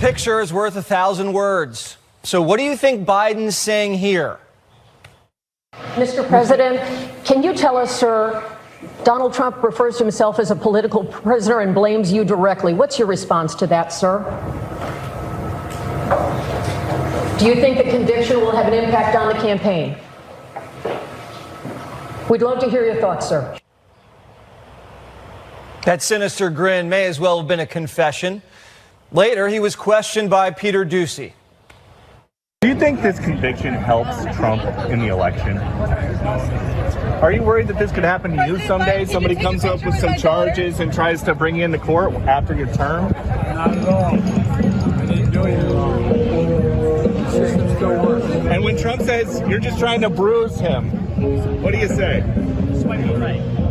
picture is worth 1,000 words. So what do you think Biden's saying here? Mr. President, can you tell us, sir, Donald Trump refers to himself as a political prisoner and blames you directly. What's your response to that, sir? Do you think the conviction will have an impact on the campaign? We'd love to hear your thoughts, sir. That sinister grin may as well have been a confession. Later, he was questioned by Peter Doocy. Do you think this conviction helps Trump in the election? Are you worried that this could happen to you someday? Somebody comes up with some charges and tries to bring you into court after your term? Not at all. I didn't do anything wrong. The system still works. And when Trump says you're just trying to bruise him, what do you say?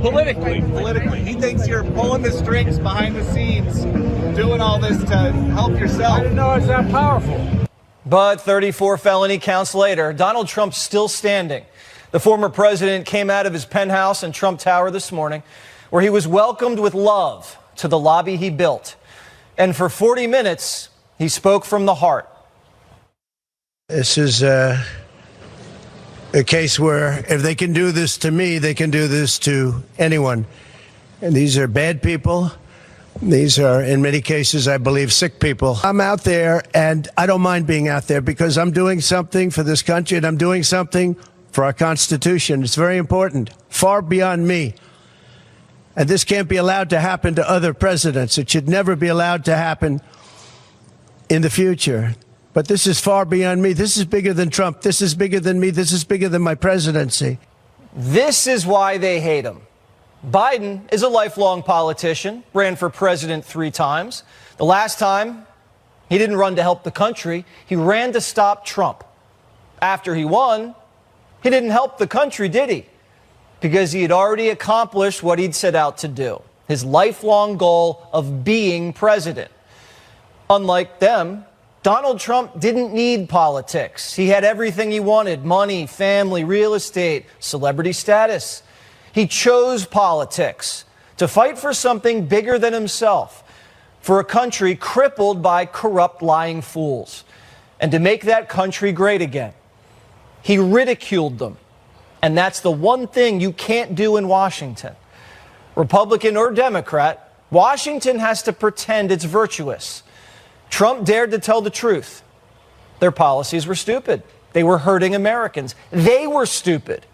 Politically, he thinks you're pulling the strings behind the scenes, doing all this to help yourself. I didn't know it's that powerful. But 34 felony counts later, Donald Trump's still standing. The former president came out of his penthouse in Trump Tower this morning, where he was welcomed with love to the lobby he built. And for 40 minutes, he spoke from the heart. This is a case where if they can do this to me, they can do this to anyone. And these are bad people. These are, in many cases, I believe, sick people. I'm out there, and I don't mind being out there because I'm doing something for this country, and I'm doing something for our Constitution. It's very important, far beyond me. And this can't be allowed to happen to other presidents. It should never be allowed to happen in the future. But this is far beyond me. This is bigger than Trump. This is bigger than me. This is bigger than my presidency. This is why they hate him. Biden is a lifelong politician, ran for president 3 times. The last time, he didn't run to help the country. He ran to stop Trump. After he won, he didn't help the country, did he? Because he had already accomplished what he'd set out to do, his lifelong goal of being president. Unlike them, Donald Trump didn't need politics. He had everything he wanted: money, family, real estate, celebrity status. He chose politics to fight for something bigger than himself, for a country crippled by corrupt, lying fools, and to make that country great again. He ridiculed them, and that's the one thing you can't do in Washington. Republican or Democrat, Washington has to pretend it's virtuous. Trump dared to tell the truth. Their policies were stupid. They were hurting Americans. They were stupid.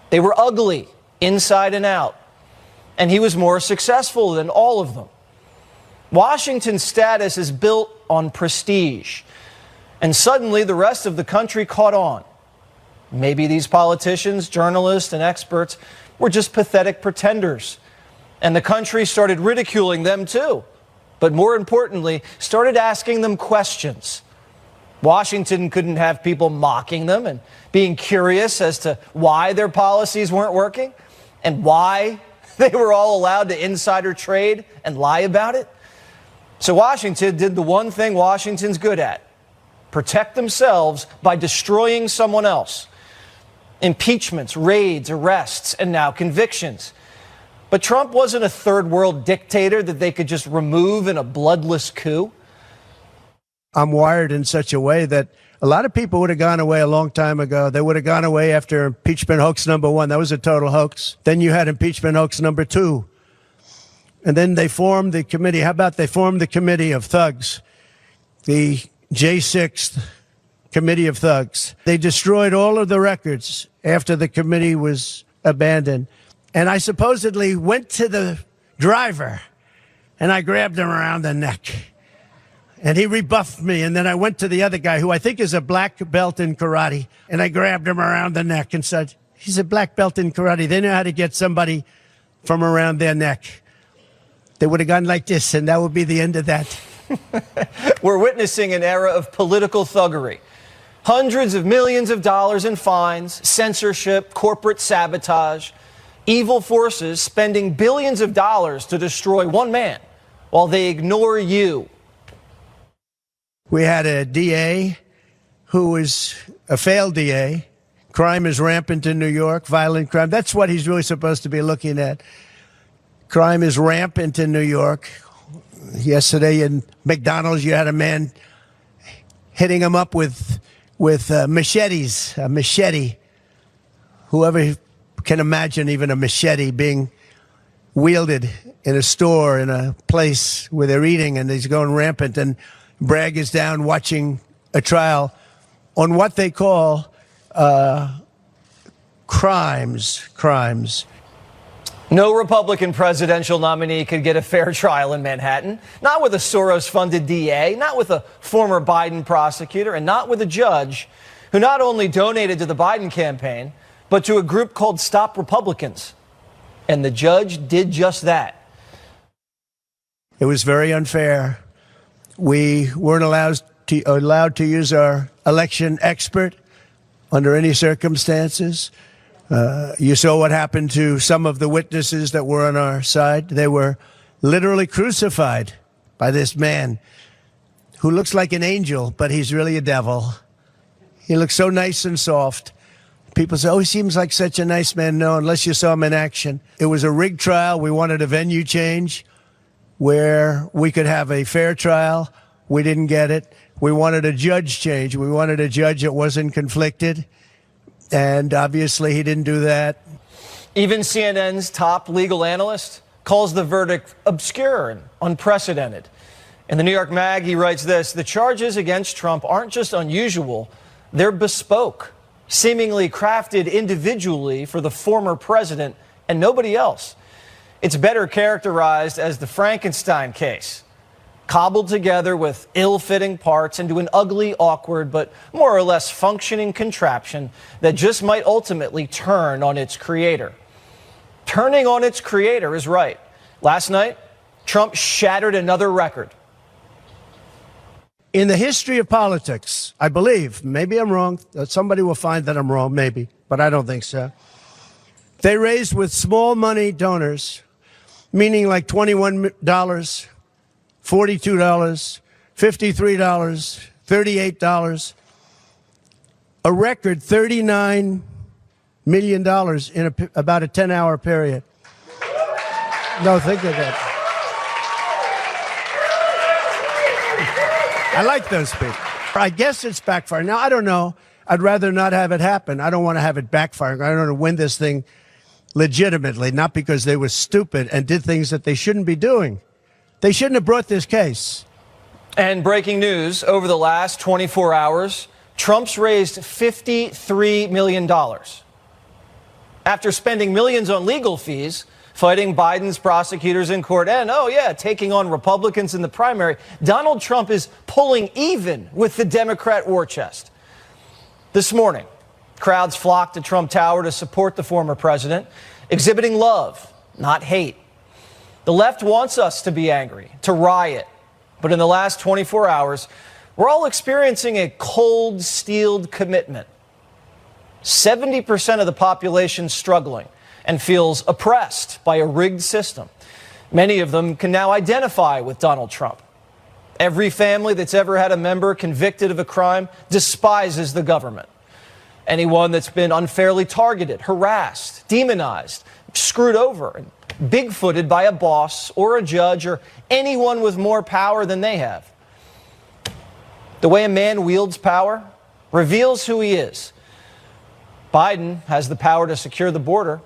They were ugly, inside and out. And he was more successful than all of them. Washington's status is built on prestige. And suddenly the rest of the country caught on. Maybe these politicians, journalists, and experts were just pathetic pretenders. And the country started ridiculing them too. But more importantly, started asking them questions. Washington couldn't have people mocking them and being curious as to why their policies weren't working and why they were all allowed to insider trade and lie about it. So Washington did the one thing Washington's good at: protect themselves by destroying someone else. Impeachments, raids, arrests, and now convictions. But Trump wasn't a third world dictator that they could just remove in a bloodless coup. I'm wired in such a way that a lot of people would have gone away a long time ago. They would have gone away after impeachment hoax number 1. That was a total hoax. Then you had impeachment hoax number 2. And then they formed the committee. How about they formed the committee of thugs? The J6 committee of thugs. They destroyed all of the records after the committee was abandoned. And I supposedly went to the driver and I grabbed him around the neck. And he rebuffed me. And then I went to the other guy, who I think is a black belt in karate, and I grabbed him around the neck and said, he's a black belt in karate. They know how to get somebody from around their neck. They would have gone like this, and that would be the end of that. We're witnessing an era of political thuggery. Hundreds of millions of dollars in fines, censorship, corporate sabotage, evil forces spending billions of dollars to destroy one man while they ignore you. We had a DA who was a failed DA. Crime is rampant in New York, violent crime. That's what he's really supposed to be looking at. Crime is rampant in New York. Yesterday in McDonald's, you had a man hitting him up with machetes, a machete. Whoever can imagine even a machete being wielded in a store, in a place where they're eating, and he's going rampant. And Bragg is down watching a trial on what they call crimes. No Republican presidential nominee could get a fair trial in Manhattan. Not with a Soros-funded DA, not with a former Biden prosecutor, and not with a judge who not only donated to the Biden campaign, but to a group called Stop Republicans. And the judge did just that. It was very unfair. We weren't allowed to use our election expert under any circumstances. You saw what happened to some of the witnesses that were on our side. They were literally crucified by this man who looks like an angel, but he's really a devil. He looks so nice and soft. People say, oh, he seems like such a nice man. No, unless you saw him in action. It was a rigged trial. We wanted a venue change where we could have a fair trial. We didn't get it. We wanted a judge change. We wanted a judge that wasn't conflicted. And obviously he didn't do that. Even CNN's top legal analyst calls the verdict obscure and unprecedented. In the New York Mag, he writes this: the charges against Trump aren't just unusual, they're bespoke, seemingly crafted individually for the former president and nobody else. It's better characterized as the Frankenstein case, cobbled together with ill-fitting parts into an ugly, awkward, but more or less functioning contraption that just might ultimately turn on its creator. Turning on its creator is right. Last night, Trump shattered another record. In the history of politics, I believe, maybe I'm wrong, somebody will find that I'm wrong, maybe, but I don't think so. They raised with small money donors, meaning like $21, $42, $53, $38, a record $39 million in about a 10-hour period. No, think of that. I like those people. I guess it's backfiring. Now, I don't know. I'd rather not have it happen. I don't want to have it backfiring. I don't want to win this thing legitimately, not because they were stupid and did things that they shouldn't be doing. They shouldn't have brought this case. And breaking news, over the last 24 hours, Trump's raised $53 million. After spending millions on legal fees, fighting Biden's prosecutors in court, and, taking on Republicans in the primary, Donald Trump is pulling even with the Democrat war chest. This morning, crowds flocked to Trump Tower to support the former president, exhibiting love, not hate. The left wants us to be angry, to riot. But in the last 24 hours, we're all experiencing a cold, steeled commitment. 70% of the population struggling and feels oppressed by a rigged system. Many of them can now identify with Donald Trump. Every family that's ever had a member convicted of a crime despises the government. Anyone that's been unfairly targeted, harassed, demonized, screwed over, and bigfooted by a boss or a judge or anyone with more power than they have. The way a man wields power reveals who he is. Biden has the power to secure the border,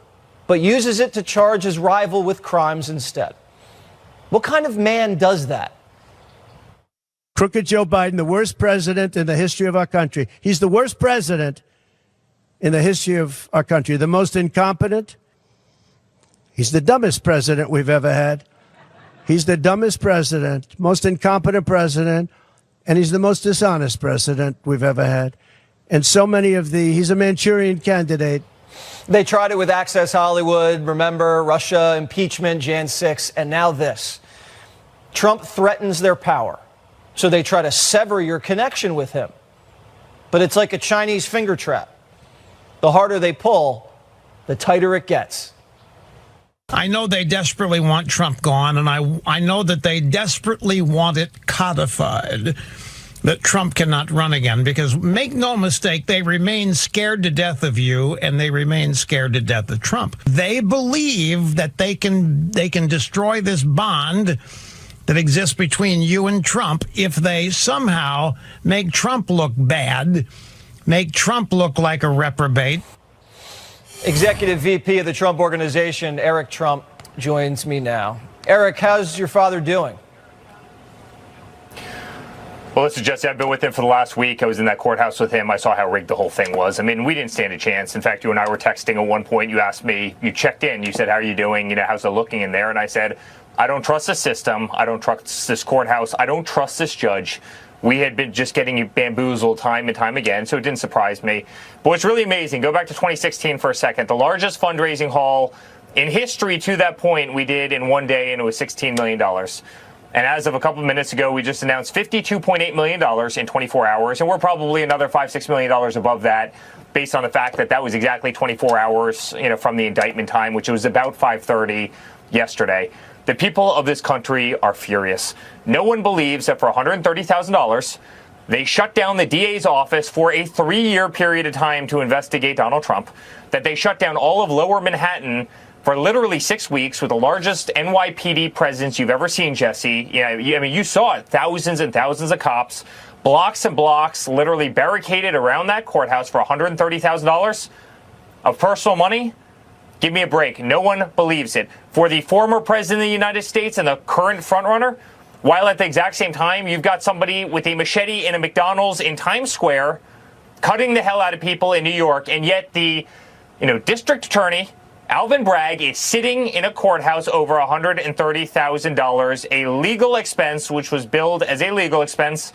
but uses it to charge his rival with crimes instead. What kind of man does that? Crooked Joe Biden, the worst president in the history of our country. He's the worst president in the history of our country. The most incompetent. He's the dumbest president we've ever had. He's the dumbest president, most incompetent president, and he's the most dishonest president we've ever had. And so many of he's a Manchurian candidate. They tried it with Access Hollywood, remember, Russia, impeachment, Jan 6, and now this. Trump threatens their power, so they try to sever your connection with him. But it's like a Chinese finger trap. The harder they pull, the tighter it gets. I know they desperately want Trump gone, and I know that they desperately want it codified, that Trump cannot run again, because make no mistake, they remain scared to death of you, and they remain scared to death of Trump. They believe that they can destroy this bond that exists between you and Trump if they somehow make Trump look bad, make Trump look like a reprobate. Executive VP of the Trump Organization, Eric Trump, joins me now. Eric, how's your father doing? Well, listen, Jesse, I've been with him for the last week. I was in that courthouse with him. I saw how rigged the whole thing was. I mean, we didn't stand a chance. In fact, you and I were texting at one point. You asked me, you checked in. You said, how are you doing? You know, how's it looking in there? And I said, I don't trust the system. I don't trust this courthouse. I don't trust this judge. We had been just getting bamboozled time and time again, so it didn't surprise me. But what's really amazing, go back to 2016 for a second. The largest fundraising haul in history to that point we did in one day, and it was $16 million. And as of a couple of minutes ago, we just announced $52.8 million in 24 hours, and we're probably another $5-6 million above that, based on the fact that that was exactly 24 hours, from the indictment time, which was about 5:30 yesterday. The people of this country are furious. No one believes that for $130,000, they shut down the DA's office for a 3-year period of time to investigate Donald Trump, that they shut down all of Lower Manhattan for literally 6 weeks with the largest NYPD presence you've ever seen, Jesse. You saw it. Thousands and thousands of cops, blocks and blocks, literally barricaded around that courthouse for $130,000 of personal money. Give me a break. No one believes it. For the former president of the United States and the current frontrunner, while at the exact same time, you've got somebody with a machete in a McDonald's in Times Square cutting the hell out of people in New York, and yet the district attorney, Alvin Bragg, is sitting in a courthouse over $130,000, a legal expense which was billed as a legal expense,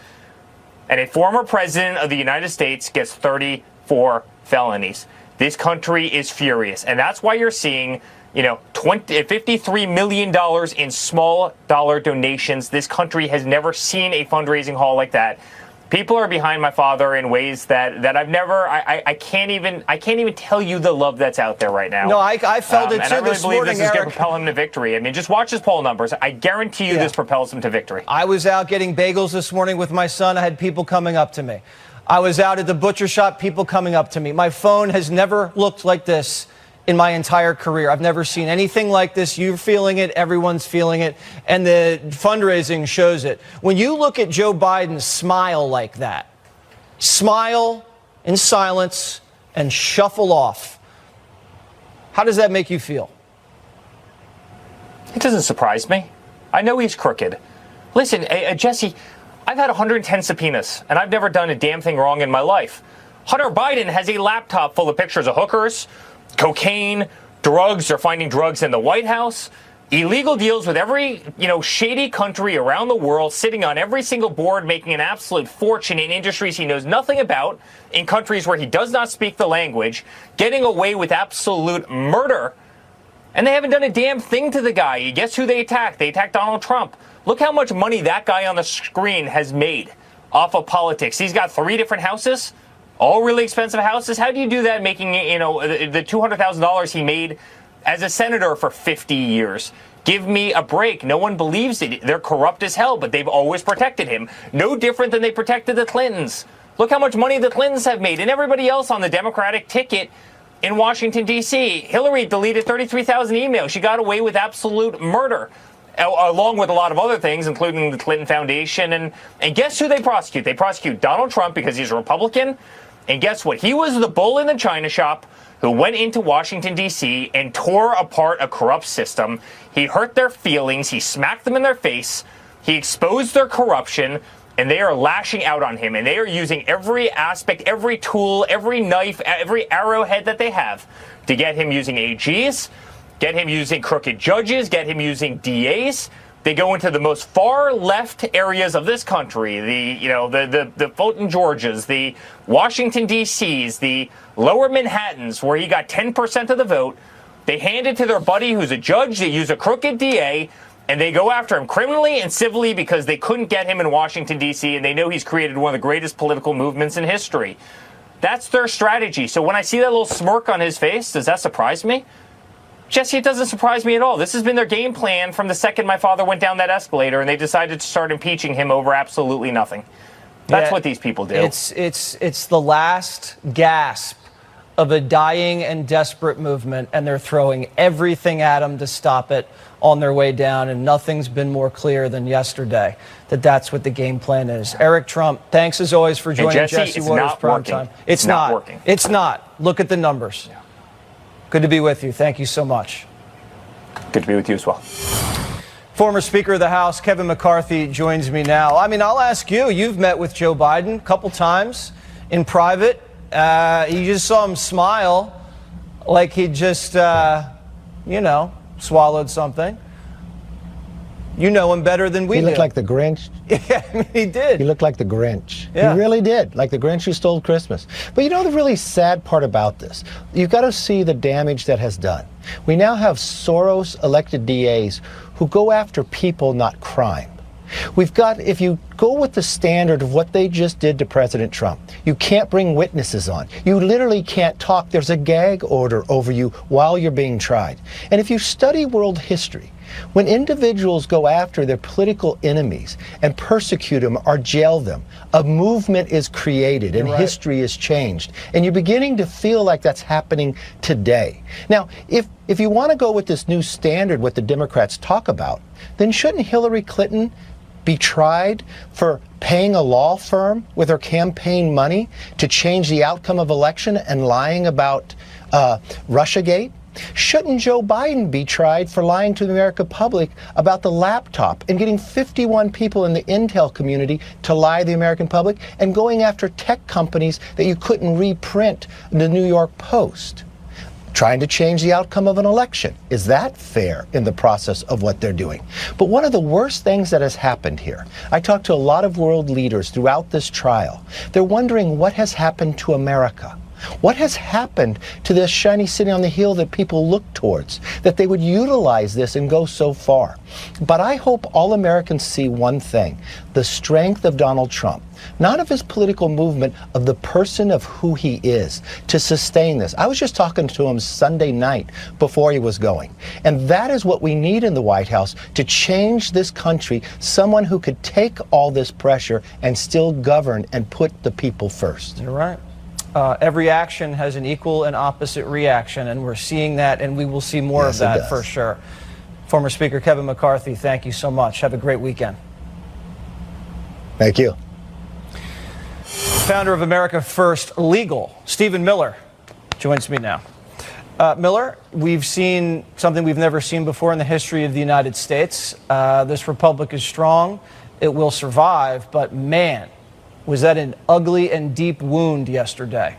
and a former president of the United States gets 34 felonies. This country is furious, and that's why you're seeing, $53 million in small dollar donations. This country has never seen a fundraising haul like that. People are behind my father in ways that I've never. I can't even tell you the love that's out there right now. No, I felt it too. And I really this believe morning, this is going Eric, to propel him to victory. I mean, just watch his poll numbers. I guarantee you this propels him to victory. I was out getting bagels this morning with my son. I had people coming up to me. I was out at the butcher shop, people coming up to me. My phone has never looked like this in my entire career. I've never seen anything like this. You're feeling it. Everyone's feeling it. And the fundraising shows it. When you look at Joe Biden smile like that, smile in silence and shuffle off, how does that make you feel? It doesn't surprise me. I know he's crooked. Listen, Jesse, I've had 110 subpoenas, and I've never done a damn thing wrong in my life. Hunter Biden has a laptop full of pictures of hookers, cocaine, drugs. They're finding drugs in the White House. Illegal deals with every, shady country around the world, sitting on every single board, making an absolute fortune in industries he knows nothing about, in countries where he does not speak the language, getting away with absolute murder. And they haven't done a damn thing to the guy. Guess who they attacked? They attacked Donald Trump. Look how much money that guy on the screen has made off of politics. He's got 3 different houses, all really expensive houses. How do you do that making, the $200,000 he made as a senator for 50 years? Give me a break. No one believes it. They're corrupt as hell, but they've always protected him. No different than they protected the Clintons. Look how much money the Clintons have made, and everybody else on the Democratic ticket in Washington, D.C. Hillary deleted 33,000 emails. She got away with absolute murder, along with a lot of other things, including the Clinton Foundation. And guess who they prosecute? They prosecute Donald Trump because he's a Republican. And guess what? He was the bull in the china shop who went into Washington, D.C. and tore apart a corrupt system. He hurt their feelings. He smacked them in their face. He exposed their corruption. And they are lashing out on him. And they are using every aspect, every tool, every knife, every arrowhead that they have to get him using AGs, get him using crooked judges, get him using DAs. They go into the most far left areas of this country, the Fulton, Georgias, the Washington, D.C.s, the lower Manhattans, where he got 10% of the vote. They hand it to their buddy who's a judge. They use a crooked DA, and they go after him criminally and civilly because they couldn't get him in Washington, D.C., and they know he's created one of the greatest political movements in history. That's their strategy. So when I see that little smirk on his face, does that surprise me? Jesse, it doesn't surprise me at all. This has been their game plan from the second my father went down that escalator, and they decided to start impeaching him over absolutely nothing. That's what these people do. It's the last gasp of a dying and desperate movement, and they're throwing everything at them to stop it on their way down, and nothing's been more clear than yesterday that that's what the game plan is. Eric Trump, thanks as always for joining Jesse Waters Prime Time. It's not working. It's not. Look at the numbers. Yeah. Good to be with you. Thank you so much. Good to be with you as well. Former Speaker of the House Kevin McCarthy joins me now. I mean, I'll ask you, you've met with Joe Biden a couple times in private. You just saw him smile like he just, swallowed something. You know him better than we do. He looked like the Grinch. Yeah, I mean, he did. He looked like the Grinch. Yeah. He really did, like the Grinch who stole Christmas. But you know the really sad part about this? You've got to see the damage that has done. We now have Soros-elected DAs who go after people, not crime. We've got, if you go with the standard of what they just did to President Trump, you can't bring witnesses on. You literally can't talk. There's a gag order over you while you're being tried. And if you study world history, when individuals go after their political enemies and persecute them or jail them, a movement is created and history is changed. And you're beginning to feel like that's happening today. Now, if you want to go with this new standard, what the Democrats talk about, then shouldn't Hillary Clinton be tried for paying a law firm with her campaign money to change the outcome of election and lying about Russiagate? Shouldn't Joe Biden be tried for lying to the American public about the laptop and getting 51 people in the intel community to lie to the American public and going after tech companies that you couldn't reprint the New York Post? Trying to change the outcome of an election. Is that fair in the process of what they're doing? But one of the worst things that has happened here, I talked to a lot of world leaders throughout this trial. They're wondering what has happened to America. What has happened to this shiny city on the hill that people look towards, that they would utilize this and go so far? But I hope all Americans see one thing, the strength of Donald Trump, not of his political movement, of the person of who he is, to sustain this. I was just talking to him Sunday night before he was going. And that is what we need in the White House to change this country, someone who could take all this pressure and still govern and put the people first. You're right. Every action has an equal and opposite reaction, and we're seeing that, and we will see more of that for sure. Former Speaker Kevin McCarthy, thank you so much. Have a great weekend. Thank you. Founder of America First Legal, Stephen Miller, joins me now. Miller, we've seen something we've never seen before in the history of the United States. This republic is strong. It will survive, but man, was that an ugly and deep wound yesterday.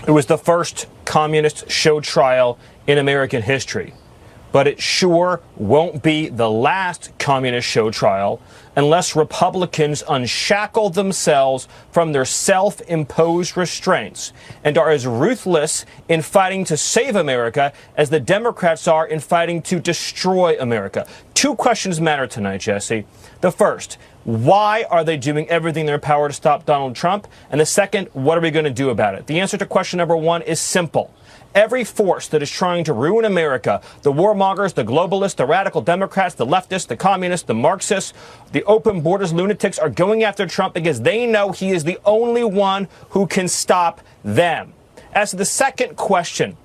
It was the first communist show trial in American history, but it sure won't be the last communist show trial unless Republicans unshackle themselves from their self-imposed restraints and are as ruthless in fighting to save America as the Democrats are in fighting to destroy America. Two questions matter tonight, Jesse. The first, why are they doing everything in their power to stop Donald Trump? And the second, what are we going to do about it? The answer to question number one is simple. Every force that is trying to ruin America, the warmongers, the globalists, the radical Democrats, the leftists, the communists, the Marxists, the open borders lunatics are going after Trump because they know he is the only one who can stop them. As to the second question,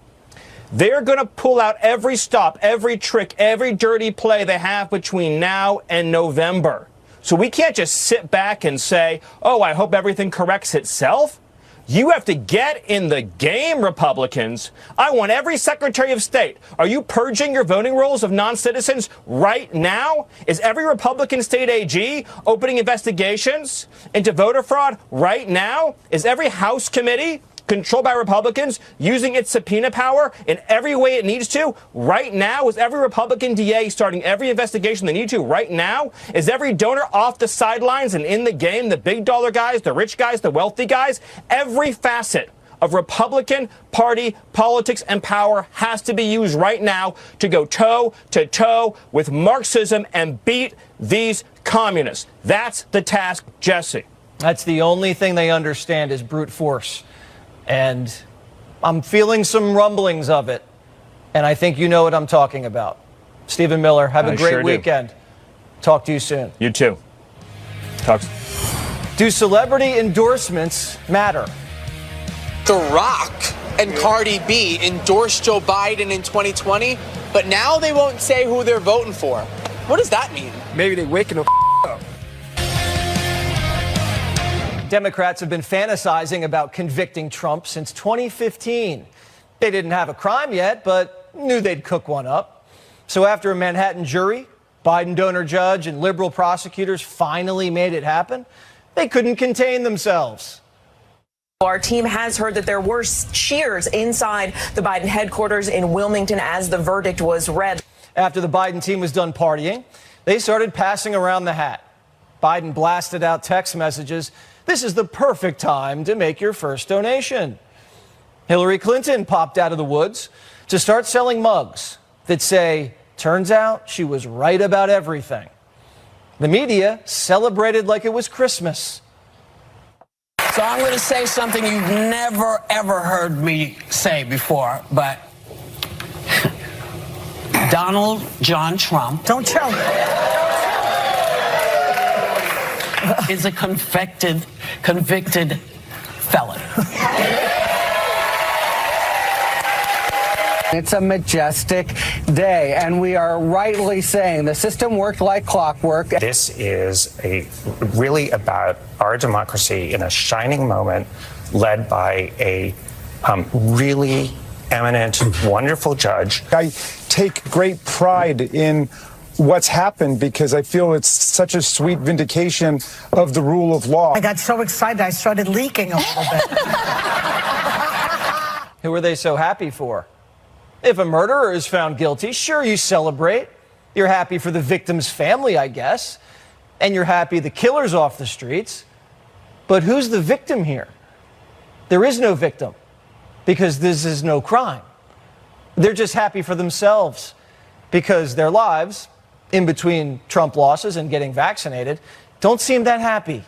they're going to pull out every stop, every trick, every dirty play they have between now and November. So we can't just sit back and say, oh, I hope everything corrects itself. You have to get in the game, Republicans. I want every Secretary of State. Are you purging your voting rolls of non-citizens right now? Is every Republican state AG opening investigations into voter fraud right now? Is every House committee controlled by Republicans using its subpoena power in every way it needs to right now? Is every Republican DA starting every investigation they need to right now? Is every donor off the sidelines and in the game, the big dollar guys, the rich guys, the wealthy guys? Every facet of Republican Party politics and power has to be used right now to go toe to toe with Marxism and beat these communists. That's the task, Jesse. That's the only thing they understand is brute force. And I'm feeling some rumblings of it. And I think you know what I'm talking about. Stephen Miller, have a great weekend. Talk to you soon. You too. Talk. Do celebrity endorsements matter? The Rock and Cardi B endorsed Joe Biden in 2020, but now they won't say who they're voting for. What does that mean? Maybe they're waking up. Democrats have been fantasizing about convicting Trump since 2015. They didn't have a crime yet, but knew they'd cook one up. So after a Manhattan jury, Biden donor judge, and liberal prosecutors finally made it happen, they couldn't contain themselves. Our team has heard that there were cheers inside the Biden headquarters in Wilmington as the verdict was read. After the Biden team was done partying, they started passing around the hat. Biden blasted out text messages. This is the perfect time to make your first donation. Hillary Clinton popped out of the woods to start selling mugs that say, turns out she was right about everything. The media celebrated like it was Christmas. So I'm going to say something you've never, ever heard me say before, but Donald John Trump. Don't tell me. Is a convicted felon. It's a majestic day, and we are rightly saying the system worked like clockwork. This is really about our democracy in a shining moment, led by a really eminent, wonderful judge. I take great pride in what's happened because I feel it's such a sweet vindication of the rule of law. I got so excited I started leaking a little bit. Who are they so happy for? If a murderer is found guilty, sure, you celebrate. You're happy for the victim's family, I guess. And you're happy the killer's off the streets. But who's the victim here? There is no victim because this is no crime. They're just happy for themselves because their lives, in between Trump losses and getting vaccinated, don't seem that happy.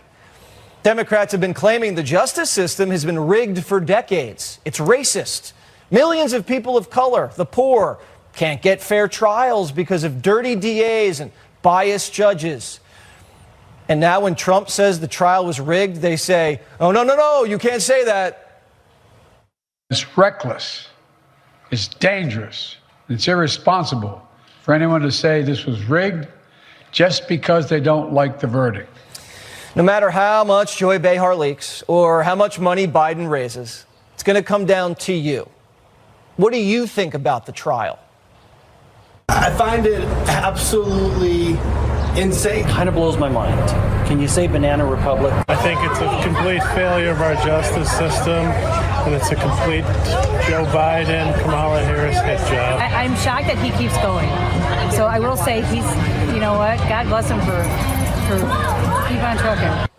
Democrats have been claiming the justice system has been rigged for decades. It's racist. Millions of people of color, the poor, can't get fair trials because of dirty DAs and biased judges. And now when Trump says the trial was rigged, they say, oh, no, you can't say that. It's reckless. It's dangerous. It's irresponsible for anyone to say this was rigged just because they don't like the verdict. No matter how much Joy Behar leaks or how much money Biden raises, it's going to come down to you. What do you think about the trial? I find it absolutely insane. Kind of blows my mind. Can you say banana republic? I think it's a complete failure of our justice system, and it's a complete Joe Biden, Kamala Harris hit job. I'm shocked that he keeps going. So I will say he's, you know what, God bless him for keep on trucking.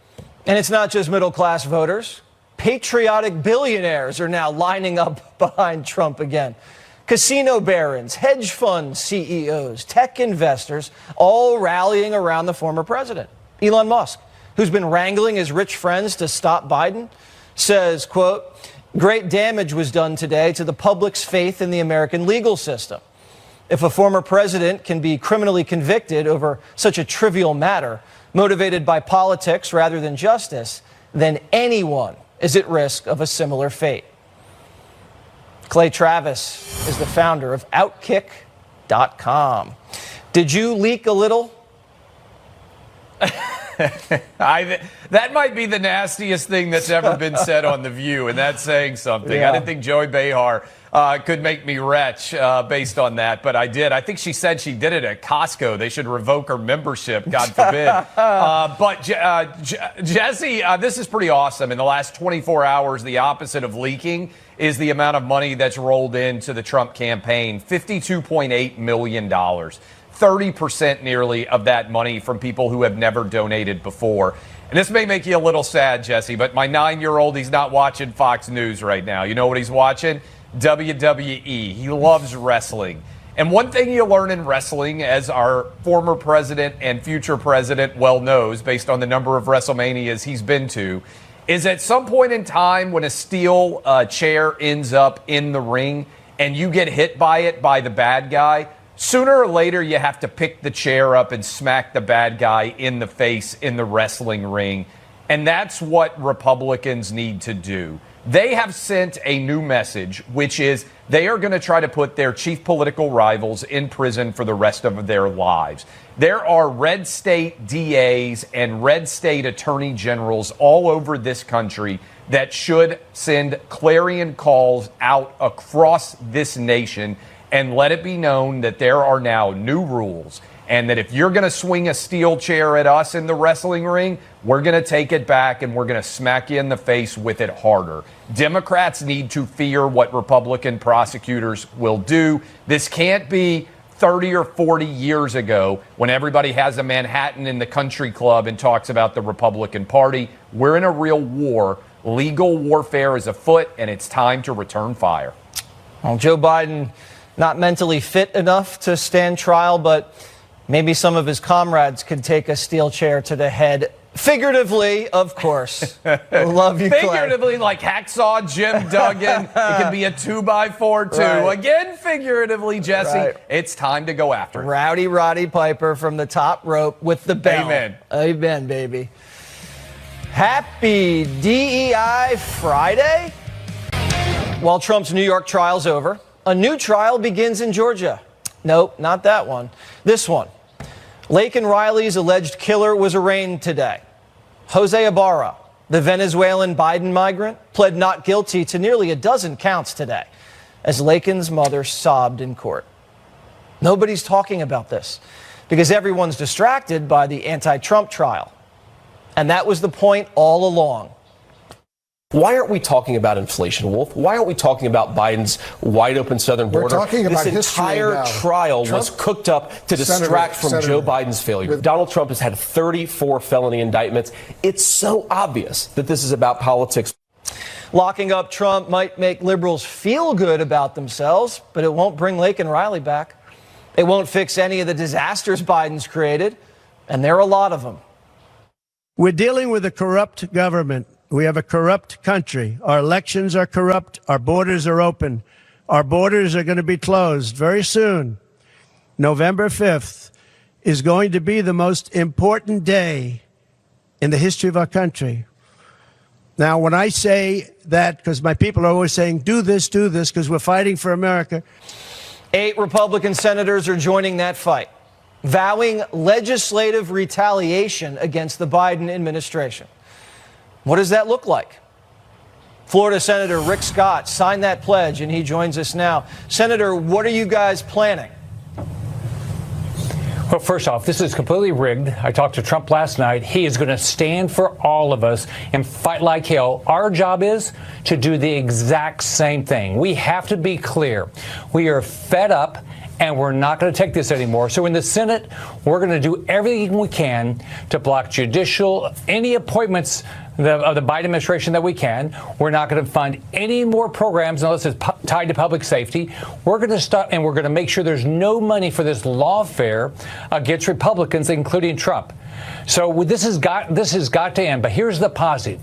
And it's not just middle-class voters. Patriotic billionaires are now lining up behind Trump again. Casino barons, hedge fund CEOs, tech investors, all rallying around the former president. Elon Musk, who's been wrangling his rich friends to stop Biden, says, quote, great damage was done today to the public's faith in the American legal system. If a former president can be criminally convicted over such a trivial matter, motivated by politics rather than justice, then anyone is at risk of a similar fate. Clay Travis is the founder of Outkick.com. Did you leak a little? That might be the nastiest thing that's ever been said on The View, and that's saying something. Yeah. I didn't think Joy Behar could make me retch based on that, but I did. I think she said she did it at Costco. They should revoke her membership, God forbid. But Jesse, this is pretty awesome. In the last 24 hours, the opposite of leaking is the amount of money that's rolled into the Trump campaign, $52.8 million. 30% nearly of that money from people who have never donated before. And this may make you a little sad, Jesse, but my 9-year-old, he's not watching Fox News right now. You know what he's watching? WWE. He loves wrestling. And one thing you learn in wrestling, as our former president and future president well knows, based on the number of WrestleManias he's been to, is at some point in time when a steel chair ends up in the ring and you get hit by it by the bad guy, sooner or later, you have to pick the chair up and smack the bad guy in the face in the wrestling ring. And that's what Republicans need to do. They have sent a new message, which is they are going to try to put their chief political rivals in prison for the rest of their lives. There are red state DAs and red state attorney generals all over this country that should send clarion calls out across this nation and let it be known that there are now new rules, and that if you're going to swing a steel chair at us in the wrestling ring, we're going to take it back and we're going to smack you in the face with it harder. Democrats need to fear what Republican prosecutors will do. This can't be 30 or 40 years ago when everybody has a Manhattan in the country club and talks about the Republican Party. We're in a real war. Legal warfare is afoot, and it's time to return fire. Well, Joe Biden, not mentally fit enough to stand trial, but maybe some of his comrades could take a steel chair to the head. Figuratively, of course. Love you, Clay. Figuratively, like Hacksaw Jim Duggan. It could be a 2x4 too. Right. Again, figuratively, Jesse. Right. It's time to go after it. Rowdy Roddy Piper from the top rope with the bell. Amen. Amen, baby. Happy DEI Friday. While Trump's New York trial's over, a new trial begins in Georgia. Nope, not that one. This one. Laken Riley's alleged killer was arraigned today. Jose Ibarra, the Venezuelan Biden migrant, pled not guilty to nearly a dozen counts today as Laken's mother sobbed in court. Nobody's talking about this because everyone's distracted by the anti-Trump trial. And that was the point all along. Why aren't we talking about inflation, Wolf? Why aren't we talking about Biden's wide open southern border? We're talking about this entire trial was cooked up to distract from Joe Biden's failure. Donald Trump has had 34 felony indictments. It's so obvious that this is about politics. Locking up Trump might make liberals feel good about themselves, but it won't bring Laken Riley back. It won't fix any of the disasters Biden's created, and there are a lot of them. We're dealing with a corrupt government. We have a corrupt country. Our elections are corrupt. Our borders are open. Our borders are going to be closed very soon. November 5th is going to be the most important day in the history of our country. Now, when I say that, because my people are always saying, do this, because we're fighting for America. 8 Republican senators are joining that fight, vowing legislative retaliation against the Biden administration. What does that look like? Florida Senator Rick Scott signed that pledge, and he joins us now. Senator, what are you guys planning? Well, first off, this is completely rigged. I talked to Trump last night. He is going to stand for all of us and fight like hell. Our job is to do the exact same thing. We have to be clear. We are fed up, and we're not going to take this anymore. So in the Senate, we're going to do everything we can to block any appointments of the Biden administration that we can. We're not going to fund any more programs unless it's tied to public safety. We're going to stop, and we're going to make sure there's no money for this lawfare against Republicans, including Trump. So this has got to end. But here's the positive.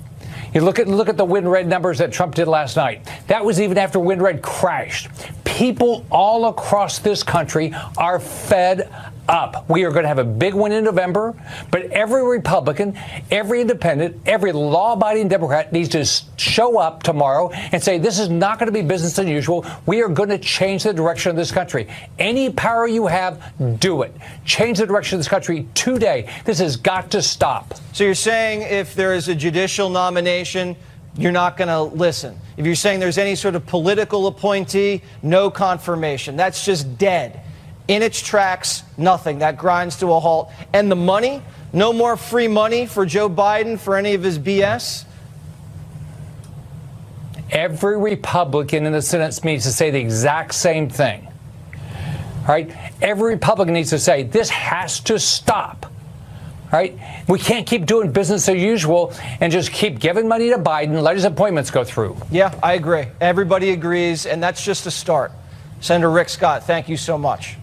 You look at the WinRed numbers that Trump did last night. That was even after WinRed crashed. People all across this country are fed up. We are going to have a big win in November, but every Republican, every independent, every law-abiding Democrat needs to show up tomorrow and say, this is not going to be business as usual. We are going to change the direction of this country. Any power you have, do it. Change the direction of this country today. This has got to stop. So you're saying if there is a judicial nomination, you're not going to listen. If you're saying there's any sort of political appointee, no confirmation. That's just dead. In its tracks, nothing. That grinds to a halt. And the money? No more free money for Joe Biden for any of his BS? Every Republican in the Senate needs to say the exact same thing. All right? Every Republican needs to say, this has to stop. Right? We can't keep doing business as usual and just keep giving money to Biden, let his appointments go through. Yeah, I agree. Everybody agrees, and that's just a start. Senator Rick Scott, thank you so much.